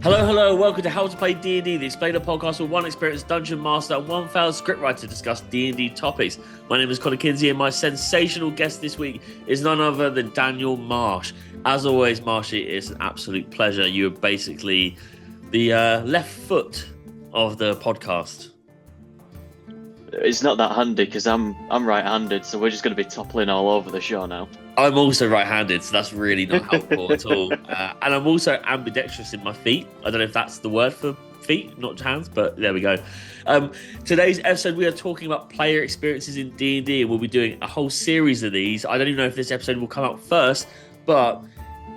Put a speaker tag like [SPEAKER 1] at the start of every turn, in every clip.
[SPEAKER 1] Hello, welcome to How to Play D&D, the explainer podcast where one experienced dungeon master and one failed scriptwriter discuss D&D topics. My name is Kinsey, and my sensational guest this week is none other than Daniel Marsh. As always, Marshy, it's an absolute pleasure. You are basically the left foot of the podcast.
[SPEAKER 2] It's not that handy because I'm right-handed, so we're just going to be toppling all over the show now.
[SPEAKER 1] I'm also right-handed, so that's really not helpful at all. And I'm also ambidextrous in my feet. I don't know if that's the word for feet, not hands, but there we go. Today's episode, we are talking about player experiences in D&D, and we'll be doing a whole series of these. I don't even know if this episode will come out first, but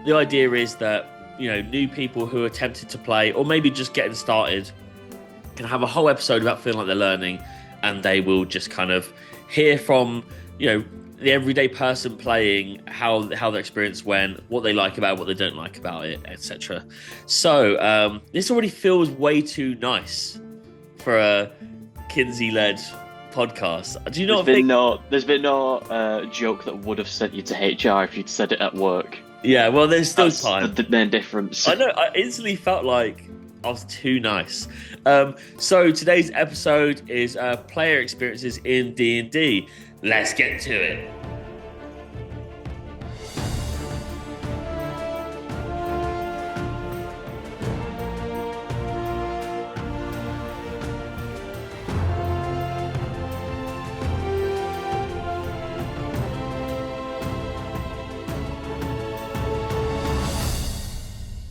[SPEAKER 1] the idea is that, you know, new people who are tempted to play, or maybe just getting started, can have a whole episode about feeling like they're learning, and they will just kind of hear from, you know, the everyday person playing how their experience went, what they like about it, what they don't like about it, etc. So this already feels way too nice for a Kinsey-led podcast. Do you not think?
[SPEAKER 2] There's been no joke that would have sent you to HR if you'd said it at work.
[SPEAKER 1] Yeah, well, there's still
[SPEAKER 2] That's
[SPEAKER 1] time.
[SPEAKER 2] The main difference.
[SPEAKER 1] I know. I instantly felt like I was too nice. So today's episode is player experiences in D&D. Let's get to it.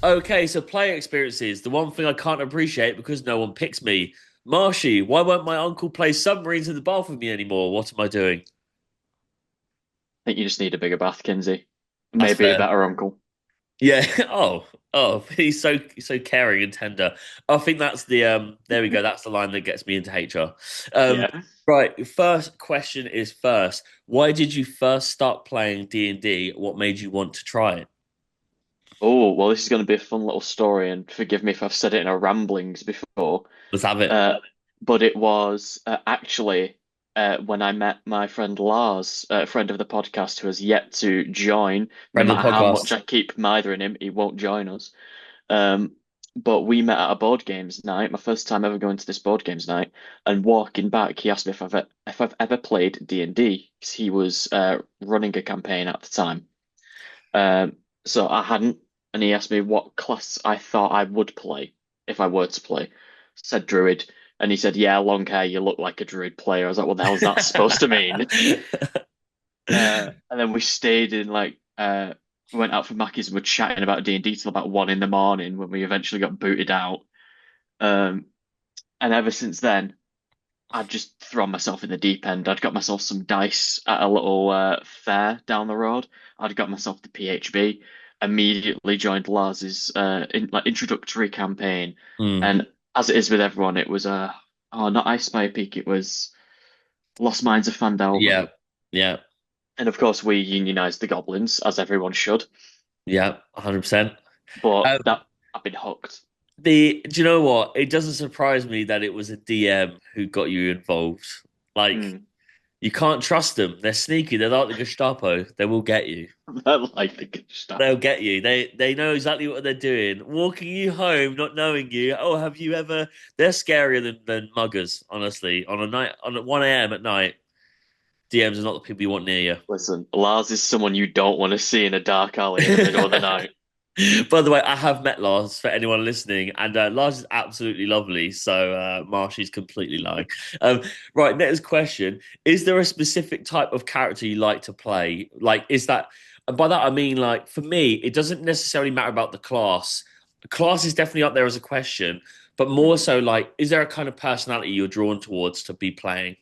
[SPEAKER 1] Okay, so player experiences, the one thing I can't appreciate because no one picks me. Marshy, why won't my uncle play submarines in the bath with me anymore? What am I doing?
[SPEAKER 2] I think you just need a bigger bath, Kinsey.
[SPEAKER 1] That's
[SPEAKER 2] Maybe
[SPEAKER 1] fair.
[SPEAKER 2] a better uncle.
[SPEAKER 1] Yeah. Oh, he's so caring and tender. I think that's the there we go. That's the line that gets me into HR.
[SPEAKER 2] Yeah.
[SPEAKER 1] Right. First question is first. Why did you first start playing D&D? What made you want to try it?
[SPEAKER 2] Oh, well, this is going to be a fun little story, and forgive me if I've said it in our ramblings before.
[SPEAKER 1] Let's have it.
[SPEAKER 2] But it was actually when I met my friend Lars, a friend of the podcast who has yet to join. No
[SPEAKER 1] Friend of
[SPEAKER 2] matter
[SPEAKER 1] the
[SPEAKER 2] how
[SPEAKER 1] podcast.
[SPEAKER 2] much I keep mithering him, he won't join us. But we met at a board games night, my first time ever going to this board games night, and walking back, he asked me if I've ever played D&D, because he was running a campaign at the time. So I hadn't, and he asked me what class I thought I would play if I were to play. Said Druid, and he said, "Yeah, long hair, you look like a Druid player." I was like, "What the hell is that supposed to mean?" And then we stayed in we went out for Mackey's and we're chatting about D&D till about 1 a.m. when we eventually got booted out. And ever since then, I'd just thrown myself in the deep end. I'd got myself some dice at a little fair down the road. I'd got myself the PHB. Immediately joined Lars's introductory campaign,
[SPEAKER 1] Mm.
[SPEAKER 2] and as it is with everyone, it was not Ice Spire Peak. It was Lost Mines of Phandelver.
[SPEAKER 1] Yeah.
[SPEAKER 2] And of course, we unionized the goblins, as everyone should.
[SPEAKER 1] Yeah, 100%.
[SPEAKER 2] But that I've been hooked.
[SPEAKER 1] Do you know what? It doesn't surprise me that it was a DM who got you involved. Like, you can't trust them. They're sneaky. They're like the Gestapo. They will get you.
[SPEAKER 2] I like the good stuff.
[SPEAKER 1] They'll get you. They know exactly what they're doing. Walking you home, not knowing you. Oh, have you ever? They're scarier than muggers. Honestly, on at 1 a.m. at night, DMs are not the people you want near you.
[SPEAKER 2] Listen, Lars is someone you don't want to see in a dark alley in the middle of the night.
[SPEAKER 1] By the way, I have met Lars for anyone listening, and Lars is absolutely lovely. So Marshy's completely lying. Right, next question: is there a specific type of character you like to play? Like, is that? And by that I mean, like, for me, it doesn't necessarily matter about the class. The class is definitely up there as a question, but more so, like, is there a kind of personality you're drawn towards to be playing?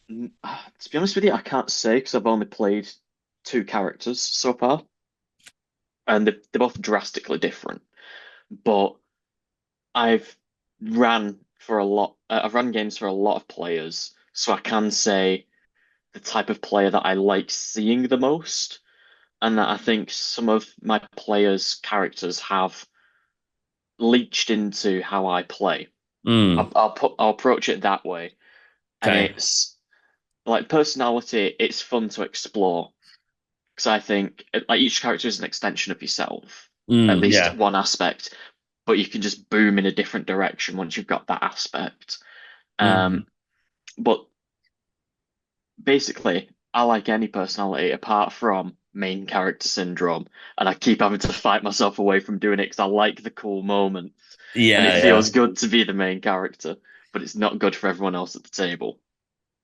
[SPEAKER 2] To be honest with you, I can't say because I've only played 2 characters so far, and they're both drastically different. But I've ran for a lot. I've run games for a lot of players, so I can say the type of player that I like seeing the most, and that I think some of my players' characters have leached into how I play.
[SPEAKER 1] Mm,
[SPEAKER 2] I'll approach it that way, and
[SPEAKER 1] okay.
[SPEAKER 2] it's like personality. It's fun to explore. Because I think like each character is an extension of yourself, at least
[SPEAKER 1] Yeah.
[SPEAKER 2] one aspect, but you can just boom in a different direction once you've got that aspect.
[SPEAKER 1] Mm.
[SPEAKER 2] Um, but basically, I like any personality apart from main character syndrome, and I keep having to fight myself away from doing it because I like the cool moments, and it
[SPEAKER 1] Yeah, yeah.
[SPEAKER 2] feels good to be the main character, but it's not good for everyone else at the table.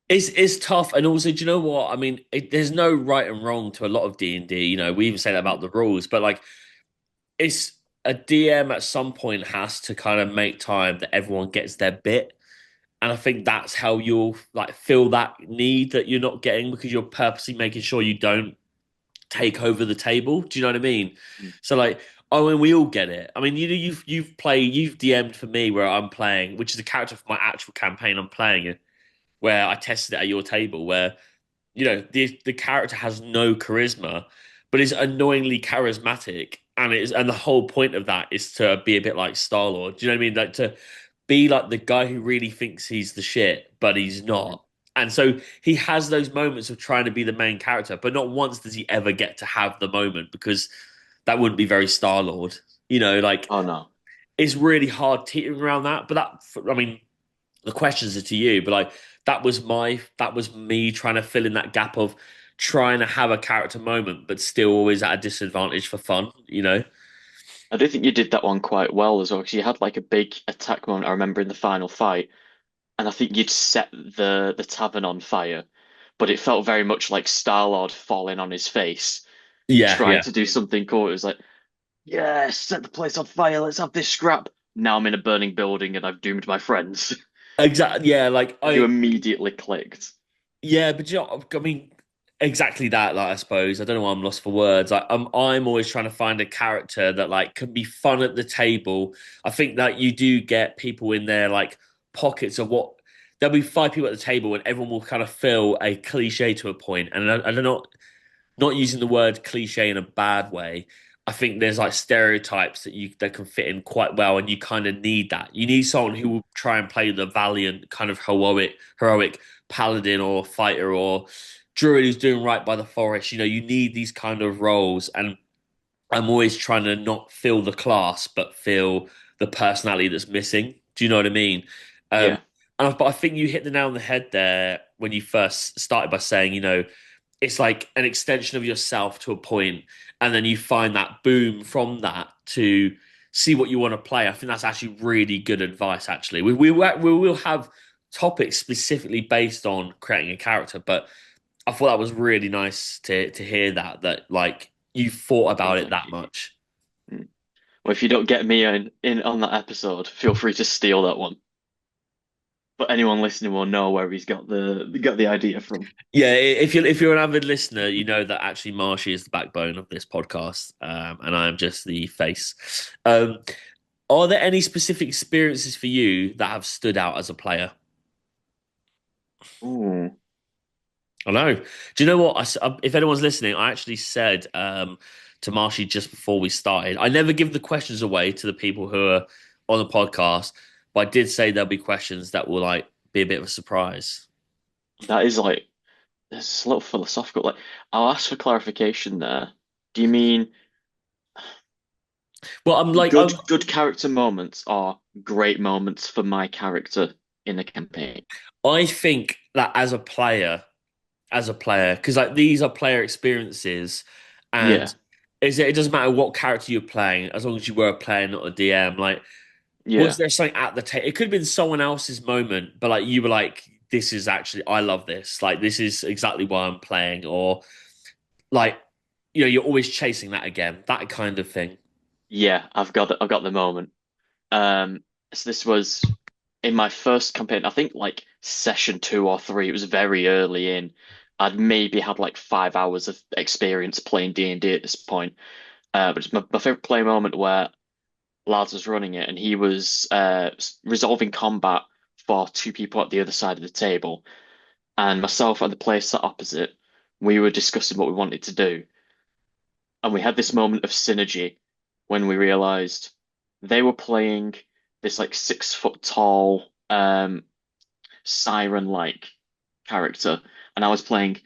[SPEAKER 1] It's tough, and also, do you know what? I mean, there's no right and wrong to a lot of D&D. You know, we even say that about
[SPEAKER 2] Mm.
[SPEAKER 1] the rules, but like, it's a DM at some point has to kind of make time that everyone gets their bit, and I think that's how you'll like feel that need that you're not getting because you're purposely making sure you don't take over the table. Do you know what I mean?
[SPEAKER 2] Mm.
[SPEAKER 1] So like, oh, and we all get it. I mean, you've DM'd for me where I'm playing, which is a character for my actual campaign I'm playing it, where I tested it at your table, where the character has no charisma, but is annoyingly charismatic, and the whole point of that is to be a bit like Star-Lord. Do you know what I mean? Like to be like the guy who really thinks he's the shit, but he's
[SPEAKER 2] Mm.
[SPEAKER 1] not. And so he has those moments of trying to be the main character, but not once does he ever get to have the moment because that wouldn't be very Star-Lord. Like
[SPEAKER 2] Oh no.
[SPEAKER 1] it's really hard teetering around that. But I mean, the questions are to you, but like that was me trying to fill in that gap of trying to have a character moment, but still always at a disadvantage for fun.
[SPEAKER 2] I do think you did that one quite well as well, because you had like a big attack moment I remember in the final fight, and I think you'd set the tavern on fire, but it felt very much like Star-Lord falling on his face,
[SPEAKER 1] Yeah,
[SPEAKER 2] trying
[SPEAKER 1] yeah.
[SPEAKER 2] to do something cool. It was like, yes, set the place on fire, let's have this scrap. Now I'm in a burning building and I've doomed my friends.
[SPEAKER 1] Exactly. Yeah, like
[SPEAKER 2] And you immediately clicked.
[SPEAKER 1] yeah, but I mean, exactly that. Like, I suppose I don't know why I'm lost for words. Like, I'm always trying to find a character that like can be fun at the table. I think that you do get people in there like pockets of what there'll be five people at the table, and everyone will kind of fill a cliche to a point. And I don't know, not using the word cliche in a bad way. I think there's like stereotypes that can fit in quite well, and you kind of need that. You need someone who will try and play the valiant, kind of heroic paladin or fighter or druid who's doing right by the forest. You need these kind of roles, and I'm always trying to not feel the class, but feel the personality that's missing. Do you know what I mean? Um,
[SPEAKER 2] Yeah,
[SPEAKER 1] but I think you hit the nail on the head there when you first started by saying, it's like an extension of yourself to a point, and then you find that boom from that to see what you want to play. I think that's actually really good advice. Actually, we will have topics specifically based on creating a character, but I thought that was really nice to hear that like you thought
[SPEAKER 2] well,
[SPEAKER 1] about it
[SPEAKER 2] thank
[SPEAKER 1] that
[SPEAKER 2] you.
[SPEAKER 1] much.
[SPEAKER 2] Mm. Well, if you don't get me in on that episode, feel free to steal that one. But anyone listening will know where he's got the idea from.
[SPEAKER 1] Yeah, if you're an avid listener, you know that actually Marshy is the backbone of this podcast, and I am just the face. Um, Are there any specific experiences for you that have stood out as a player?
[SPEAKER 2] Ooh,
[SPEAKER 1] I know. Do you know what? If anyone's listening, I actually said to Marshy just before we started. I never give the questions away to the people who are on the podcast, but I did say there'll be questions that will like be a bit of a surprise.
[SPEAKER 2] that is like it's a little philosophical. Like, I'll ask for clarification there. Do you mean
[SPEAKER 1] Well, I'm like,
[SPEAKER 2] good character moments are great moments for my character in the campaign?
[SPEAKER 1] I think that as a player, because like these are player experiences,
[SPEAKER 2] Yeah,
[SPEAKER 1] and it doesn't matter what character you're playing, as long as you were a player, not a DM. Like, was
[SPEAKER 2] yeah,
[SPEAKER 1] there something at the table? It could have been someone else's moment, but like you were like, this is actually, I love this. Like, this is exactly why I'm playing, or like, you're always chasing that again, that kind of thing.
[SPEAKER 2] yeah. I've got the moment. So this was in my first campaign. I think like session 2 or 3. It was very early in. I'd maybe had like 5 hours of experience playing D&D at this point. But it's my favorite play moment where Lads was running it and he was resolving combat for two people at the other side of the table. And myself and the player sat opposite, we were discussing what we wanted to do. And we had this moment of synergy when we realized they were playing this like 6 foot tall siren like character, and I was playing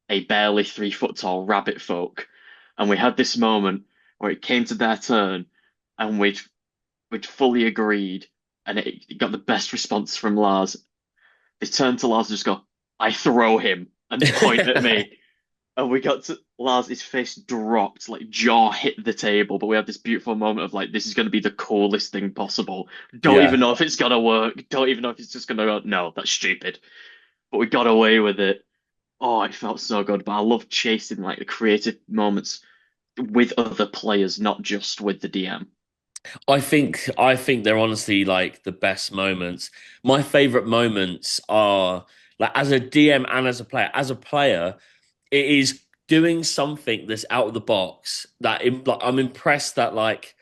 [SPEAKER 2] a barely 3 foot tall rabbit folk, and we had this moment where it came to their turn, and we'd fully agreed, and it got the best response from Lars. They turned to Lars and just go, "I throw him," and point at me. And we got to Lars, his face dropped, like jaw hit the table. But we had this beautiful moment of like, this is going to be the coolest thing possible. Don't even
[SPEAKER 1] Yeah.
[SPEAKER 2] know if it's gonna work. Don't even know if it's just gonna go. No, that's stupid. But we got away with it. Oh, it felt so good. But I love chasing like the creative moments with other players, not just with the DM.
[SPEAKER 1] I think they're honestly like the best moments. My favorite moments are like as a DM and as a player. As a player, it is doing something that's out of the box like I'm impressed that like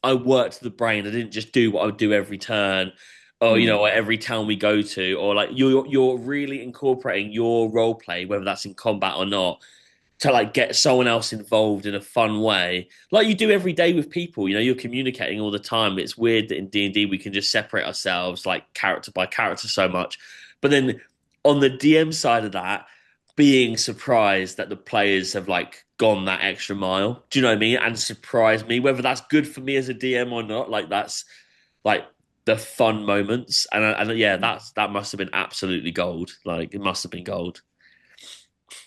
[SPEAKER 1] I worked the brain. I didn't just do what I would do every turn or
[SPEAKER 2] Mm.
[SPEAKER 1] every town we go to or like you're really incorporating your role play, whether that's in combat or not, to like get someone else involved in a fun way, like you do every day with people. You're communicating all the time. It's weird that in D&D we can just separate ourselves like character by character so much, but then on the DM side of that, being surprised that the players have like gone that extra mile, do you know what I mean, and surprised me, whether that's good for me as a DM or not, like that's like the fun moments. And yeah, that must have been absolutely gold. Like it must have been gold.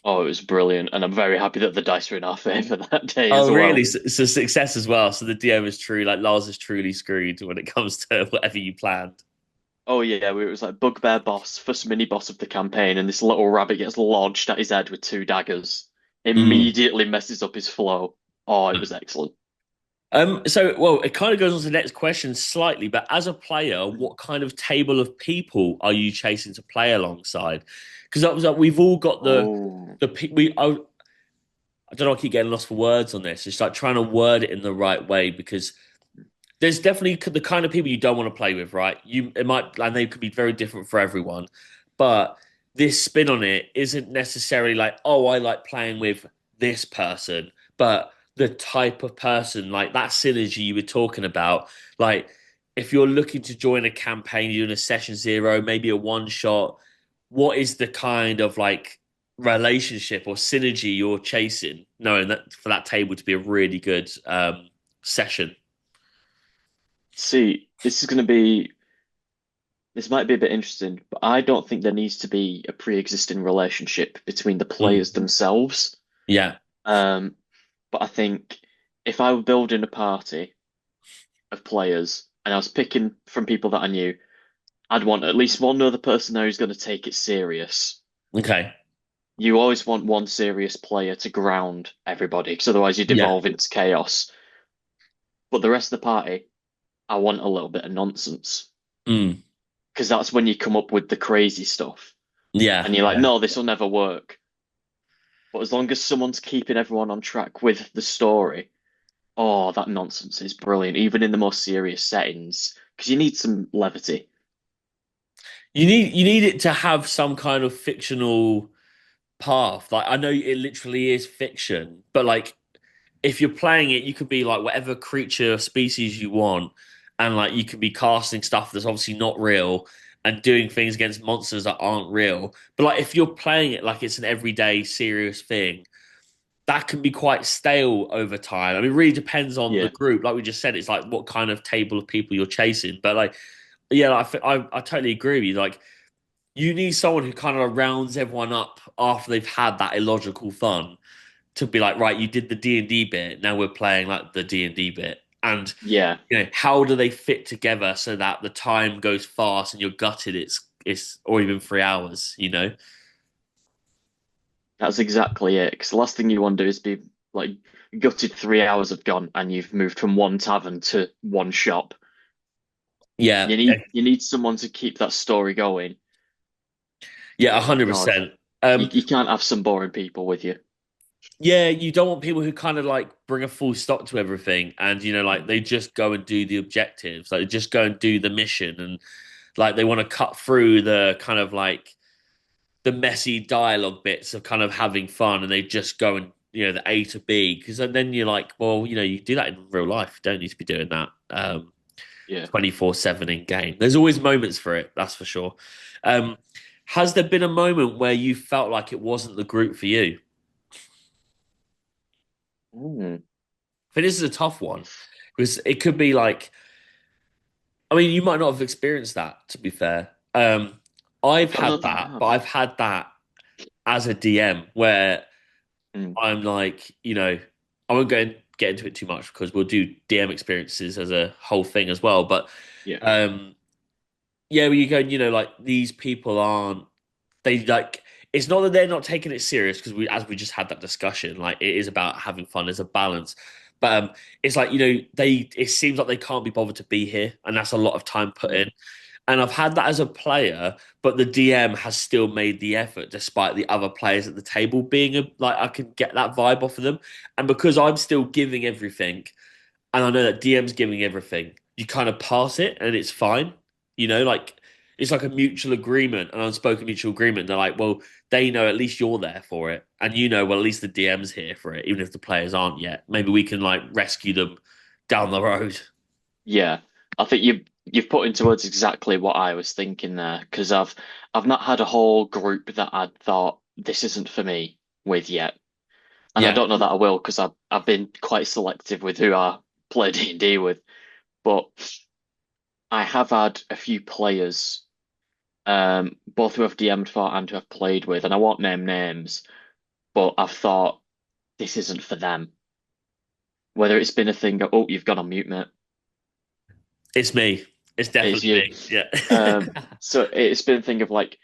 [SPEAKER 2] Oh, it was brilliant, and I'm very happy that the dice were in our favor that day as
[SPEAKER 1] Oh, really?
[SPEAKER 2] well.
[SPEAKER 1] So success as well. So the DM is true. Like Lars is truly screwed when it comes to whatever you planned.
[SPEAKER 2] Oh yeah, it was like bugbear boss, first mini boss of the campaign, and this little rabbit gets lodged at his head with two daggers.
[SPEAKER 1] Mm.
[SPEAKER 2] Immediately messes up his flow. Oh, it was excellent.
[SPEAKER 1] So well, it kind of goes on to the next question slightly, but as a player, what kind of table of people are you chasing to play alongside? Because that was like we've all got
[SPEAKER 2] Oh,
[SPEAKER 1] the we I don't know. I keep getting lost for words on this. It's like trying to word it in the right way because there's definitely the kind of people you don't want to play with, right? It might, and they could be very different for everyone, but this spin on it isn't necessarily like, oh, I like playing with this person, but the type of person, like that synergy you were talking about, like if you're looking to join a campaign, you're doing a session zero, maybe a one shot, what is the kind of like relationship or synergy you're chasing, knowing that for that table to be a really good session?
[SPEAKER 2] see, this might be a bit interesting, but I don't think there needs to be a pre-existing relationship between the
[SPEAKER 1] Mm.
[SPEAKER 2] players themselves.
[SPEAKER 1] Yeah.
[SPEAKER 2] Um, but I think if I were building a party of players and I was picking from people that I knew, I'd want at least one other person there who's going to take it serious.
[SPEAKER 1] Okay.
[SPEAKER 2] You always want one serious player to ground everybody, because otherwise you
[SPEAKER 1] Yeah.
[SPEAKER 2] devolve into chaos. But the rest of the party, I want a little bit of nonsense,
[SPEAKER 1] Mm.
[SPEAKER 2] because that's when you come up with the crazy stuff.
[SPEAKER 1] Yeah.
[SPEAKER 2] And you're like,
[SPEAKER 1] Yeah.
[SPEAKER 2] no, this will never work. But as long as someone's keeping everyone on track with the story, oh, that nonsense is brilliant, even in the most serious settings, because you need some levity.
[SPEAKER 1] You need it to have some kind of fictional path. Like I know it literally is fiction, but like if you're playing it, you could be like whatever creature species you want, and like you could be casting stuff that's obviously not real and doing things against monsters that aren't real. But like if you're playing it like it's an everyday serious thing, that can be quite stale over time. I mean, it really depends on the
[SPEAKER 2] Yeah.
[SPEAKER 1] group. Like we just said, it's like what kind of table of people you're chasing. But like, yeah, I totally agree with you. Like, you need someone who kind of rounds everyone up after they've had that illogical fun to be like, right, you did the D&D bit. Now we're playing like the D&D bit. And,
[SPEAKER 2] Yeah.
[SPEAKER 1] how do they fit together so that the time goes fast and you're gutted it's already been 3 hours?
[SPEAKER 2] That's exactly it. Because the last thing you want to do is be like gutted 3 hours have gone and you've moved from one tavern to one shop.
[SPEAKER 1] Yeah.
[SPEAKER 2] You need someone to keep that story going.
[SPEAKER 1] Yeah,
[SPEAKER 2] But God,
[SPEAKER 1] 100%.
[SPEAKER 2] you can't have some boring people with you.
[SPEAKER 1] Yeah, you don't want people who kind of like bring a full stop to everything and like
[SPEAKER 2] Mm.
[SPEAKER 1] they just go and do the objectives, like they just go and do the mission and like they want to cut through the kind of like the messy dialogue bits of kind of having fun and they just go and the A to B because then you're like, well, you do that in real life. You don't need to be doing that
[SPEAKER 2] Yeah.
[SPEAKER 1] 24/7 in game. There's always moments for it, that's for sure. Um has there been a moment where you felt like it wasn't the group for you?
[SPEAKER 2] Mm.
[SPEAKER 1] I think this is a tough one because it could be like, I mean, you might not have experienced that, to be fair. I've
[SPEAKER 2] Don't know
[SPEAKER 1] had
[SPEAKER 2] that I
[SPEAKER 1] that, but
[SPEAKER 2] have.
[SPEAKER 1] I've had that as a DM where
[SPEAKER 2] Mm.
[SPEAKER 1] I'm like, I won't get into it too much because we'll do DM experiences as a whole thing as well. But
[SPEAKER 2] Yeah.
[SPEAKER 1] um, yeah, where you go, like these people aren't they like it's not that they're not taking it serious because as we just had that discussion, like it is about having fun. There's a balance. But it's like, it seems like they can't be bothered to be here, and that's a lot of time put
[SPEAKER 2] Mm.
[SPEAKER 1] in. And I've had that as a player, but the DM has still made the effort despite the other players at the table being like I can get that vibe off of them. And because I'm still giving everything, and I know that DM's giving everything, you kind of pass it and it's fine. Like it's like a mutual agreement, an unspoken mutual agreement. They're like, well, they know at least you're there for it, and well, at least the DM's here for it, even if the players aren't yet. Maybe we can like rescue them down the road.
[SPEAKER 2] Yeah. I think you've put into words exactly what I was thinking there, because I've not had a whole group that I thought this isn't for me with yet. And I
[SPEAKER 1] Yeah,
[SPEAKER 2] don't know that I will because I've been quite selective with who I play D&D with. But I have had a few players, both who have DM'd for and who I've played with, and I won't name names, but I've thought this isn't for them. Whether it's been a thing of, oh, you've gone on mute, mate.
[SPEAKER 1] it's me. It's
[SPEAKER 2] It's
[SPEAKER 1] definitely
[SPEAKER 2] you.
[SPEAKER 1] me. Yeah.
[SPEAKER 2] So it's been a thing of like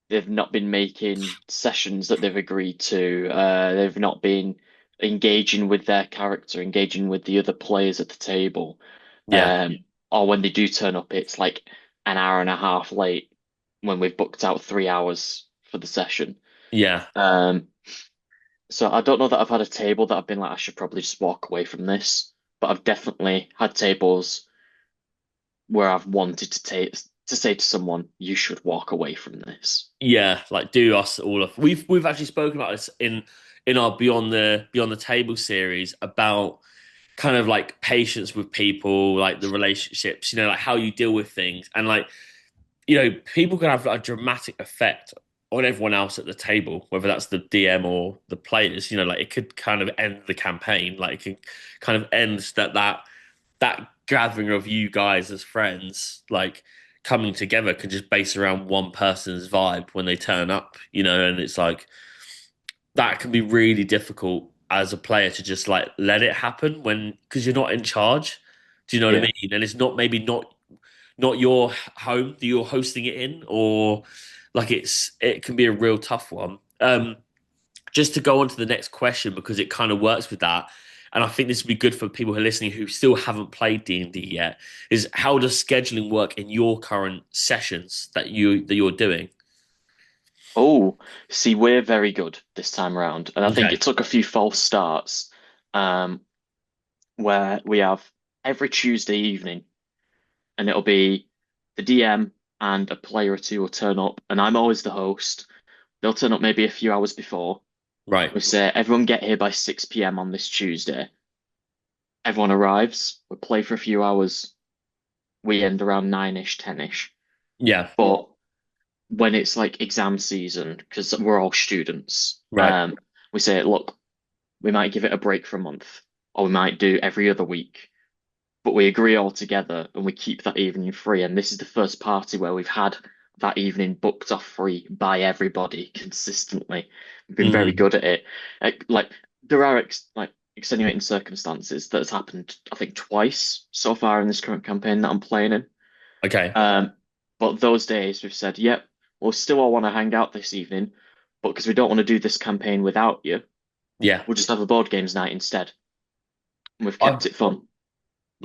[SPEAKER 2] they've not been making sessions that they've agreed to. They've not been engaging with their character, engaging with the other players at the table.
[SPEAKER 1] Yeah.
[SPEAKER 2] Or when they do turn up, it's like an hour and a half late when we've booked out 3 hours for the session.
[SPEAKER 1] Yeah.
[SPEAKER 2] Um, so I don't know that I've had a table that I've been like, I should probably just walk away from this. But I've definitely had tables where I've wanted to say to someone, you should walk away from this.
[SPEAKER 1] Yeah, like do us all of we've actually spoken about this in our Beyond the Table series about kind of like patience with people, like the relationships, like how you deal with things. And like, people can have a dramatic effect on everyone else at the table, whether that's the DM or the players, like it could kind of end the campaign. Like it can kind of end that gathering of you guys as friends, like coming together can just base around one person's vibe when they turn up, and it's like that can be really difficult as a player to just like let it happen when because you're not in charge. Do you know what I
[SPEAKER 2] Yeah.
[SPEAKER 1] mean? And it's not maybe not your home that you're hosting it in, or like it can be a real tough one. Just to go on to the next question because it kind of works with that, and I think this would be good for people who are listening who still haven't played D&D yet. Is how does scheduling work in your current sessions that you're doing?
[SPEAKER 2] Oh, see, we're very good this time around. And I think
[SPEAKER 1] Okay,
[SPEAKER 2] it took a few false starts, um, where we have every Tuesday evening, and it'll be the DM and a player or two will turn up, and I'm always the host. They'll turn up maybe a few hours before.
[SPEAKER 1] right,
[SPEAKER 2] We say, everyone get here by 6 p.m. on this Tuesday. Everyone arrives, we play for a few hours, we end around 9-ish, 10-ish.
[SPEAKER 1] yeah,
[SPEAKER 2] But when it's like exam season, because we're all students,
[SPEAKER 1] right,
[SPEAKER 2] we say, look, we might give it a break for a month, or we might do every other week. But we agree all together and we keep that evening free. And this is the first party where we've had that evening booked off free by everybody consistently. We've been very
[SPEAKER 1] mm,
[SPEAKER 2] good at it. Like there are like extenuating circumstances that has happened, I think, twice so far in this current campaign that I'm playing in.
[SPEAKER 1] okay,
[SPEAKER 2] Um, but those days we've said, yep, we'll still all want to hang out this evening, but because we don't want to do this campaign without you,
[SPEAKER 1] yeah.
[SPEAKER 2] we'll just have a board games night instead. And we've
[SPEAKER 1] I
[SPEAKER 2] kept it fun.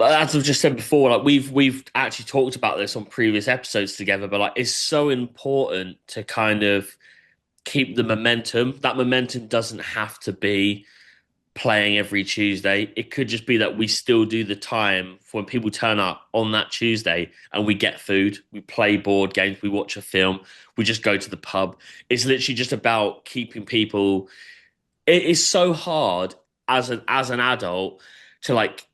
[SPEAKER 1] as I've just said before, like we've actually talked about this on previous episodes together, but like it's so important to kind of keep the momentum. That momentum doesn't have to be playing every Tuesday. It could just be that we still do the time for when people turn up on that Tuesday and we get food, we play board games, we watch a film, we just go to the pub. It's literally just about keeping people. It is so hard as an adult to like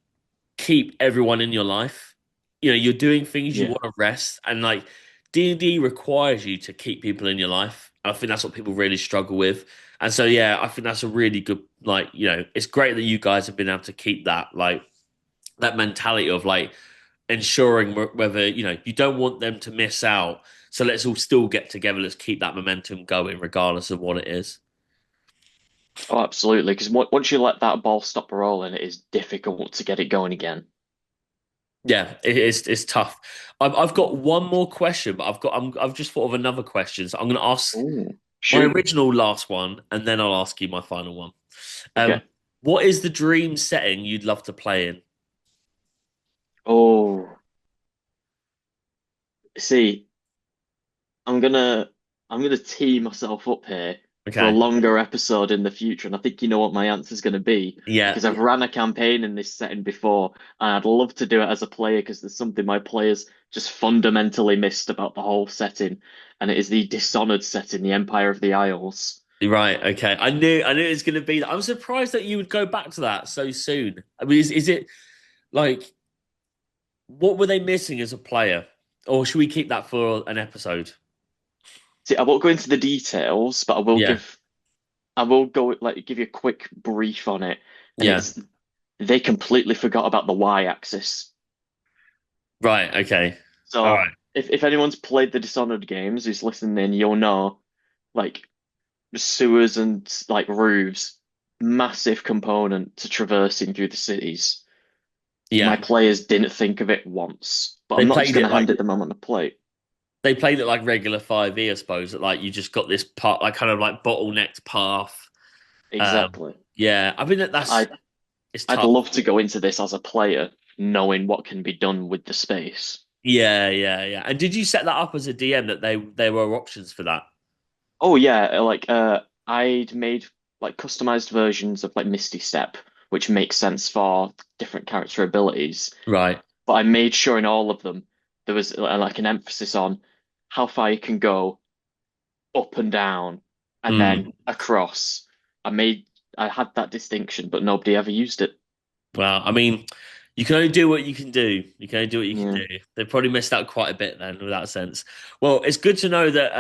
[SPEAKER 1] keep everyone in your life. You're doing things you
[SPEAKER 2] Yeah.
[SPEAKER 1] want to rest, and like D&D requires you to keep people in your life. I think that's what people really struggle with. And so yeah, I think that's a really good, like, it's great that you guys have been able to keep that, like, that mentality of like ensuring whether you don't want them to miss out. So let's all still get together. Let's keep that momentum going, regardless of what it is.
[SPEAKER 2] Oh, absolutely. Because once you let that ball stop rolling, it is difficult to get it going again.
[SPEAKER 1] Yeah, it's tough. I've got one more question, but I've just thought of another question. So I'm going to ask
[SPEAKER 2] Ooh,
[SPEAKER 1] my
[SPEAKER 2] shoot.
[SPEAKER 1] original last one, and then I'll ask you my final one.
[SPEAKER 2] Okay.
[SPEAKER 1] What is the dream setting you'd love to play in?
[SPEAKER 2] Oh, see, I'm gonna I'm gonna tee myself up here for a
[SPEAKER 1] Okay.
[SPEAKER 2] longer episode in the future, and I think you know what my answer is going to be
[SPEAKER 1] Yeah.
[SPEAKER 2] because I've ran a campaign in this setting before, and I'd love to do it as a player because there's something my players just fundamentally missed about the whole setting, and it is the Dishonored setting, the Empire of the Isles.
[SPEAKER 1] Right. Okay. I knew it was going to be that. I'm surprised that you would go back to that so soon. I mean, is it like what were they missing as a player, or should we keep that for an episode?
[SPEAKER 2] See, I won't go into the details, but
[SPEAKER 1] Yeah.
[SPEAKER 2] I will go like give you a quick brief on it, and
[SPEAKER 1] Yeah.
[SPEAKER 2] it's they completely forgot about the Y-axis.
[SPEAKER 1] Right. Okay. All
[SPEAKER 2] So
[SPEAKER 1] right.
[SPEAKER 2] if anyone's played the Dishonored games who's listening, you'll know like sewers and like roofs, massive component to traversing through the cities. My
[SPEAKER 1] Yeah.
[SPEAKER 2] players didn't think of it once, but
[SPEAKER 1] They
[SPEAKER 2] I'm not just
[SPEAKER 1] played
[SPEAKER 2] going
[SPEAKER 1] it
[SPEAKER 2] to
[SPEAKER 1] like
[SPEAKER 2] hand it them on the plate.
[SPEAKER 1] they played it like regular 5e, I suppose. That like you just got this part, like kind of like bottlenecked path. Um,
[SPEAKER 2] Exactly.
[SPEAKER 1] yeah. I mean that's
[SPEAKER 2] I
[SPEAKER 1] it's
[SPEAKER 2] I'd
[SPEAKER 1] tough.
[SPEAKER 2] love to go into this as a player, knowing what can be done with the space.
[SPEAKER 1] Yeah. Yeah. Yeah. And did you set that up as a DM that there were options for that?
[SPEAKER 2] Oh yeah, I'd made like customized versions of like Misty Step, which makes sense for different character abilities.
[SPEAKER 1] Right.
[SPEAKER 2] But I made sure in all of them there was like an emphasis on how far you can go up and down and then
[SPEAKER 1] Mm.
[SPEAKER 2] across. I had that distinction, but nobody ever used it.
[SPEAKER 1] Well, I mean, you can only do what you can do. You can only do what you can
[SPEAKER 2] Yeah,
[SPEAKER 1] do. They probably missed out quite a bit then, with that sense. Well, it's good to know that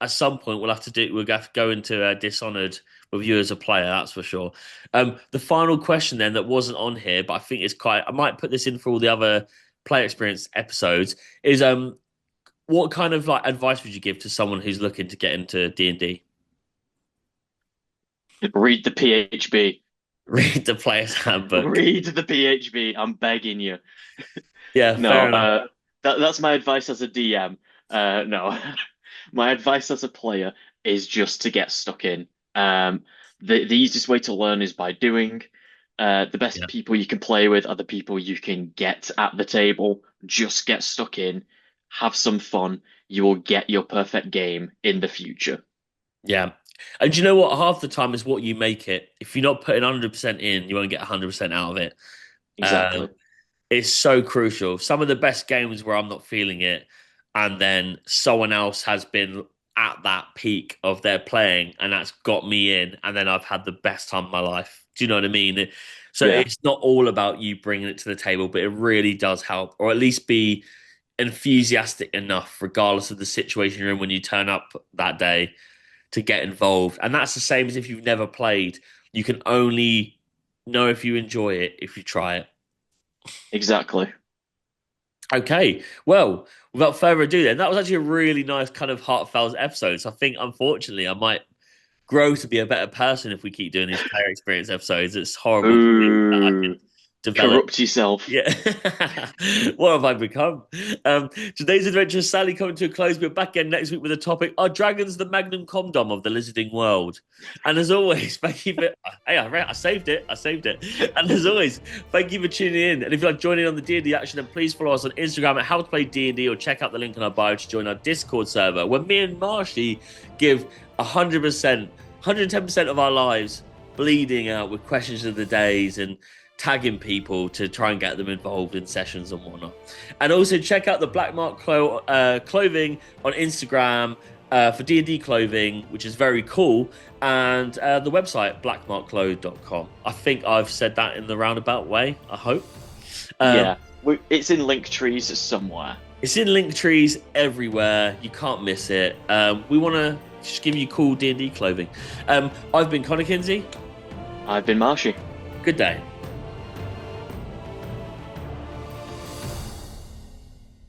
[SPEAKER 1] at some point we'll have to go into Dishonored with you as a player. That's for sure. The final question then that wasn't on here, but I think it's quite. I might put this in for all the other player experience episodes. Is what kind of like advice would you give to someone who's looking to get into D&D?
[SPEAKER 2] read the PHB.
[SPEAKER 1] Read the player's handbook.
[SPEAKER 2] Read the PHB. I'm begging you.
[SPEAKER 1] Yeah,
[SPEAKER 2] No,
[SPEAKER 1] fair enough.
[SPEAKER 2] that's my advice as a DM. No, my advice as a player is just to get stuck in. The easiest way to learn is by doing. The best
[SPEAKER 1] Yeah.
[SPEAKER 2] people you can play with are the people you can get at the table. Just get stuck in, have some fun. You will get your perfect game in the future.
[SPEAKER 1] Yeah. And you know what? Half the time is what you make it. If you're not putting 100% in, you won't get 100% out of it. Um,
[SPEAKER 2] Exactly.
[SPEAKER 1] it's so crucial. Some of the best games where I'm not feeling it, and then someone else has been at that peak of their playing, and that's got me in, and then I've had the best time of my life. Do you know what I mean? So
[SPEAKER 2] Yeah,
[SPEAKER 1] it's not all about you bringing it to the table, but it really does help, or at least be enthusiastic enough, regardless of the situation you're in when you turn up that day to get involved. And that's the same as if you've never played. You can only know if you enjoy it if you try it.
[SPEAKER 2] exactly.
[SPEAKER 1] Okay, well, without further ado, then that was actually a really nice kind of heartfelt episode. So I think, unfortunately, I might grow to be a better person if we keep doing these player experience episodes. It's horrible to think that I could
[SPEAKER 2] Ooh,
[SPEAKER 1] develop.
[SPEAKER 2] corrupt yourself.
[SPEAKER 1] Yeah. What have I become? Today's adventure is sadly coming to a close. We're back again next week with a topic: Are dragons the magnum condom of the lizarding world? And as always, thank you for. Hey, I saved it. I saved it. And as always, thank you for tuning in. And if you'd like joining on the D&D action, then please follow us on Instagram at How to Play D&D, or check out the link in our bio to join our Discord server, where me and Marshy give 100%, 110% of our lives bleeding out with questions of the days and tagging people to try and get them involved in sessions and whatnot. And also check out the Black Mark clothing on Instagram for D&D clothing, which is very cool, and the website blackmarkclothes.com. I think I've said that in the roundabout way, I hope.
[SPEAKER 2] Yeah, it's in link trees somewhere.
[SPEAKER 1] It's in link trees everywhere. You can't miss it. We want to just give you cool D&D clothing. I've been Connor Kinsey.
[SPEAKER 2] I've been Marshy.
[SPEAKER 1] Good day.